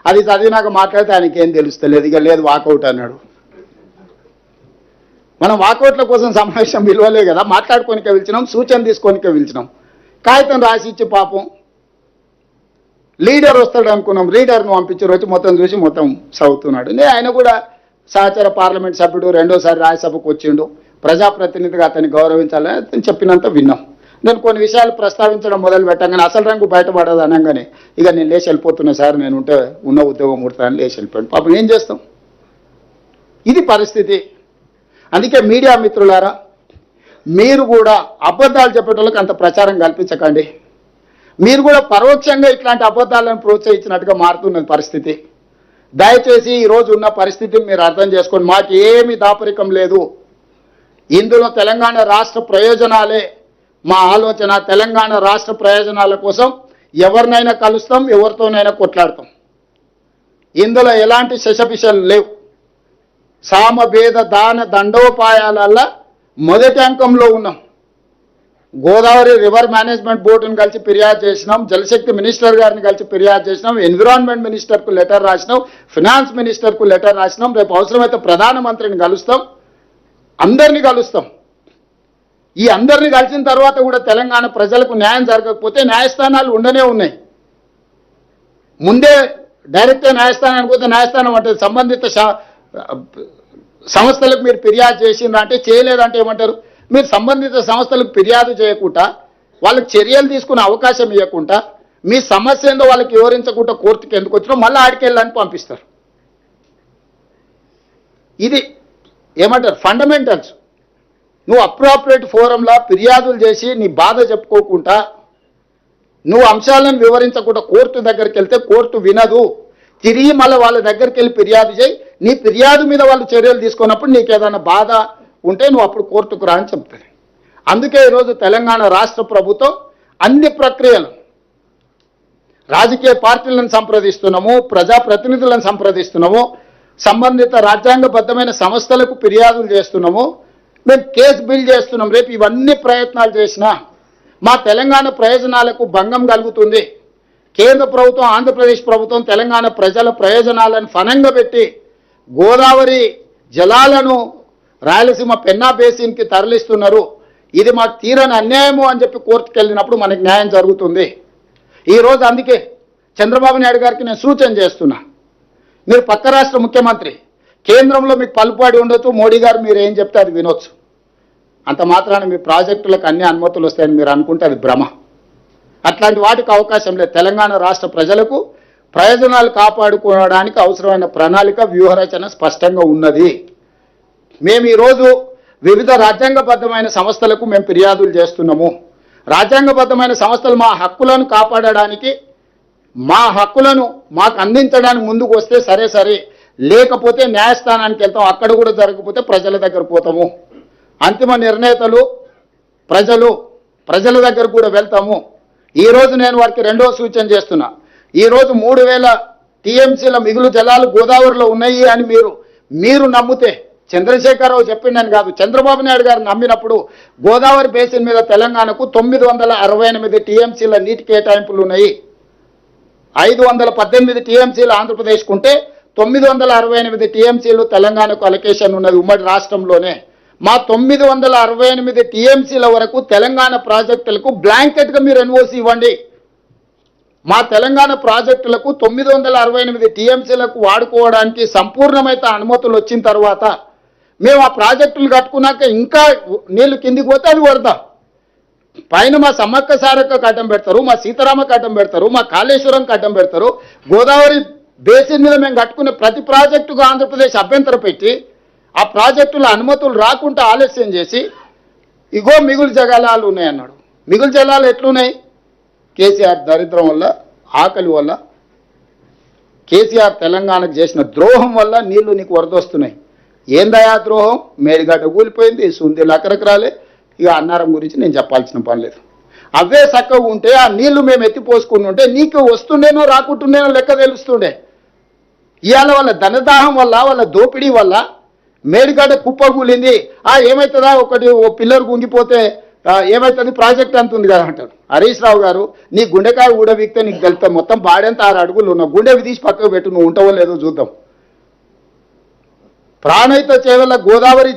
అది చదివినాక మాట్లాడితే ఆయనకి ఏం తెలుస్తలేదు, ఇక లేదు వాకౌట్ అన్నాడు. మనం వాకౌట్ల కోసం సమావేశం విలువలే కదా, మాట్లాడుకోనికే పిలిచినాం, సూచన తీసుకోనికే పిలిచినాం. కాగితం రాసి ఇచ్చి పాపం లీడర్ వస్తాడు అనుకున్నాం, లీడర్ను పంపించారు, వచ్చి మొత్తం చూసి మొత్తం చదువుతున్నాడు. ఆయన కూడా సహచర పార్లమెంట్ సభ్యుడు, రెండోసారి రాజ్యసభకు వచ్చిండు, ప్రజాప్రతినిధిగా అతన్ని గౌరవించాలని అతను చెప్పినంత విన్నాం. నేను కొన్ని విషయాలు ప్రస్తావించడం మొదలు పెట్టగానే అసలు రంగు బయటపడదు అనగానే ఇక నేను లేచి వెళ్ళిపోతున్నా సార్, నేను ఉంటే ఉన్న ఉద్యోగం ముడతానని లేచి వెళ్ళిపోయాను. పాపం ఏం చేస్తాం, ఇది పరిస్థితి. అందుకే మీడియా మిత్రులారా, మీరు కూడా అబద్ధాలు చెప్పేటోళ్ళకి అంత ప్రచారం కల్పించకండి. మీరు కూడా పరోక్షంగా ఇట్లాంటి అబద్ధాలను ప్రోత్సహించినట్టుగా మారుతున్నది పరిస్థితి. దయచేసి ఈరోజు ఉన్న పరిస్థితిని మీరు అర్థం చేసుకోండి. మాకు ఏమి దాపరికం లేదు, ఇందులో తెలంగాణ రాష్ట్ర ప్రయోజనాలే మా ఆలోచన. తెలంగాణ రాష్ట్ర ప్రయోజనాల కోసం ఎవరినైనా కలుస్తాం, ఎవరితోనైనా కొట్లాడతాం. ఇందులో ఎలాంటి శశపిషలు లేవు. సామభేద దాన దండోపాయాలల్ల మొదటి అంకంలో ఉన్నాం. గోదావరి రివర్ మేనేజ్మెంట్ బోర్డును కలిసి ఫిర్యాదు చేసినాం, జలశక్తి మినిస్టర్ గారిని కలిసి ఫిర్యాదు చేసినాం, ఎన్విరాన్మెంట్ మినిస్టర్కు లెటర్ రాసినాం, ఫినాన్స్ మినిస్టర్కు లెటర్ రాసినాం. రేపు అవసరమైతే ప్రధానమంత్రిని కలుస్తాం, అందరినీ కలుస్తాం. ఈ అందరినీ కలిసిన తర్వాత కూడా తెలంగాణ ప్రజలకు న్యాయం జరగకపోతే న్యాయస్థానాలు ఉండనే ఉన్నాయి. ముందే డైరెక్ట్గా న్యాయస్థానానికి పోతే న్యాయస్థానం అంటే సంబంధిత సంస్థలకు మీరు ఫిర్యాదు చేసిండ్రా అంటే చేయలేదంటే ఏమంటారు? మీరు సంబంధిత సంస్థలకు ఫిర్యాదు చేయకుండా, వాళ్ళకి చర్యలు తీసుకునే అవకాశం ఇవ్వకుండా, మీ సమస్య ఏందో వాళ్ళకి వివరించకుండా కోర్టుకి ఎందుకు వచ్చినా మళ్ళీ ఆడికి వెళ్ళని పంపిస్తారు. ఇది ఏమంటారు ఫండమెంటల్స్. నువ్వు అప్రాపరేట్ ఫోరంలా ఫిర్యాదులు చేసి నీ బాధ చెప్పుకోకుండా, నువ్వు అంశాలను వివరించకుండా కోర్టు దగ్గరికి వెళ్తే కోర్టు వినదు. తిరిగి మళ్ళీ వాళ్ళ దగ్గరికి వెళ్ళి ఫిర్యాదు చేయి. నీ ఫిర్యాదు మీద వాళ్ళు చర్యలు తీసుకున్నప్పుడు నీకు ఏదైనా బాధ ఉంటే నువ్వు అప్పుడు కోర్టుకు రా అని చెప్తుంది. అందుకే ఈరోజు తెలంగాణ రాష్ట్ర ప్రభుత్వం అన్ని ప్రక్రియలు, రాజకీయ పార్టీలను సంప్రదిస్తున్నాము, ప్రజాప్రతినిధులను సంప్రదిస్తున్నాము, సంబంధిత రాజ్యాంగబద్ధమైన సంస్థలకు ఫిర్యాదులు చేస్తున్నాము, మేము కేసు బిల్డ్ చేస్తున్నాం. రేపు ఇవన్నీ ప్రయత్నాలు చేసినా మా తెలంగాణ ప్రయోజనాలకు భంగం కలుగుతుంది. కేంద్ర ప్రభుత్వం, ఆంధ్రప్రదేశ్ ప్రభుత్వం తెలంగాణ ప్రజల ప్రయోజనాలను ఫనంగా పెట్టి గోదావరి జలాలను రాయలసీమ పెన్నా బేసిన్కి తరలిస్తున్నారు. ఇది మాకు తీరని అన్యాయము అని చెప్పి కోర్టుకు వెళ్ళినప్పుడు మనకి న్యాయం జరుగుతుంది. ఈరోజు అందుకే చంద్రబాబు నాయుడు గారికి నేను సూచన చేస్తున్నా, మీరు పక్క రాష్ట్ర ముఖ్యమంత్రి, కేంద్రంలో మీకు పలుపాడి ఉండొచ్చు, మోడీ గారు మీరు ఏం చెప్తే అది వినొచ్చు. అంత మాత్రాన మీ ప్రాజెక్టులకు అన్ని అనుమతులు వస్తాయని మీరు అనుకుంటే అది భ్రమ. అట్లాంటి వాటికి అవకాశం లేదు. తెలంగాణ రాష్ట్ర ప్రజలకు ప్రయోజనాలు కాపాడుకోవడానికి అవసరమైన ప్రణాళిక, వ్యూహరచన స్పష్టంగా ఉన్నది. మేము ఈరోజు వివిధ రాజ్యాంగబద్ధమైన సంస్థలకు మేము ఫిర్యాదులు చేస్తున్నాము. రాజ్యాంగబద్ధమైన సంస్థలు మా హక్కులను కాపాడడానికి, మా హక్కులను మాకు అందించడానికి ముందుకు వస్తే సరే, లేకపోతే న్యాయస్థానానికి వెళ్తాం. అక్కడ కూడా జరగకపోతే ప్రజల దగ్గర పోతాము. అంతిమ నిర్ణేతలు ప్రజల దగ్గర కూడా వెళ్తాము. ఈరోజు నేను వారికి రెండో సూచన చేస్తున్నా. ఈరోజు 3000 టీఎంసీల మిగులు జలాలు గోదావరిలో ఉన్నాయి అని మీరు నమ్మితే, చంద్రశేఖరరావు చెప్పిండని కాదు, చంద్రబాబు నాయుడు గారు నమ్మినప్పుడు గోదావరి బేసిన్ మీద తెలంగాణకు 968 టీఎంసీల నీటి కేటాయింపులు ఉన్నాయి. 518 టీఎంసీలు ఆంధ్రప్రదేశ్కు ఉంటే 968 టీఎంసీలు తెలంగాణకు అలొకేషన్ ఉన్నది ఉమ్మడి రాష్ట్రంలోనే. మా 968 టీఎంసీల వరకు తెలంగాణ ప్రాజెక్టులకు బ్లాంకెట్గా మీరు ఎన్ఓసి ఇవ్వండి. మా తెలంగాణ ప్రాజెక్టులకు 968 టీఎంసీలకు వాడుకోవడానికి సంపూర్ణమైన అనుమతులు వచ్చిన తర్వాత మేము ఆ ప్రాజెక్టులు కట్టుకున్నాక ఇంకా నీళ్లు కిందికి పోతే అది వరద. పైన మా సమ్మక్క సారక్క అడ్డం పెడతారు, మా సీతారామకు అడ్డం పెడతారు, మా కాళేశ్వరంకి అడ్డం పెడతారు. గోదావరి బేసిన్ మీద మేము కట్టుకునే ప్రతి ప్రాజెక్టుకు ఆంధ్రప్రదేశ్ అభ్యంతరం పెట్టి ఆ ప్రాజెక్టుల అనుమతులు రాకుండా ఆలస్యం చేసి ఇగో మిగులు జలాలు ఉన్నాయన్నాడు. మిగులు జలాలు ఎట్లున్నాయి? కేసీఆర్ దరిద్రం వల్ల, ఆకలి వల్ల, కేసీఆర్ తెలంగాణకు చేసిన ద్రోహం వల్ల నీళ్లు నీకు వరదొస్తున్నాయి. ఏందయా ద్రోహం? మేడిగడ్డ కూలిపోయింది, సుందీలు అక్కడికి ఇక అన్నారం గురించి నేను చెప్పాల్సిన పని లేదు. అవే చక్కగా ఉంటే ఆ నీళ్లు మేము ఎత్తిపోసుకుని ఉంటే నీకు వస్తుండేనో రాకుంటుండేనో లెక్క తెలుస్తుండే. ఇవాళ వాళ్ళ ధనదాహం వల్ల, వాళ్ళ దోపిడీ వల్ల మేడిగడ్డ కుప్ప కూలింది. ఏమవుతుందా, ఓ పిల్లర్ గుంగిపోతే ఏమవుతుంది ప్రాజెక్ట్ అంత ఉంది కదా అంటాడు. హరీష్ రావు గారు, నీ గుండెకాయ ఊడవిక్తే నీకు తెలుస్తాం, మొత్తం బాడెంత 6 అడుగులు ఉన్నావు, గుండె తీసి పక్కకు పెట్టు, నువ్వు ఉంటావో లేదో చూద్దాం. ప్రాణహిత చేవెళ్ళ గోదావరి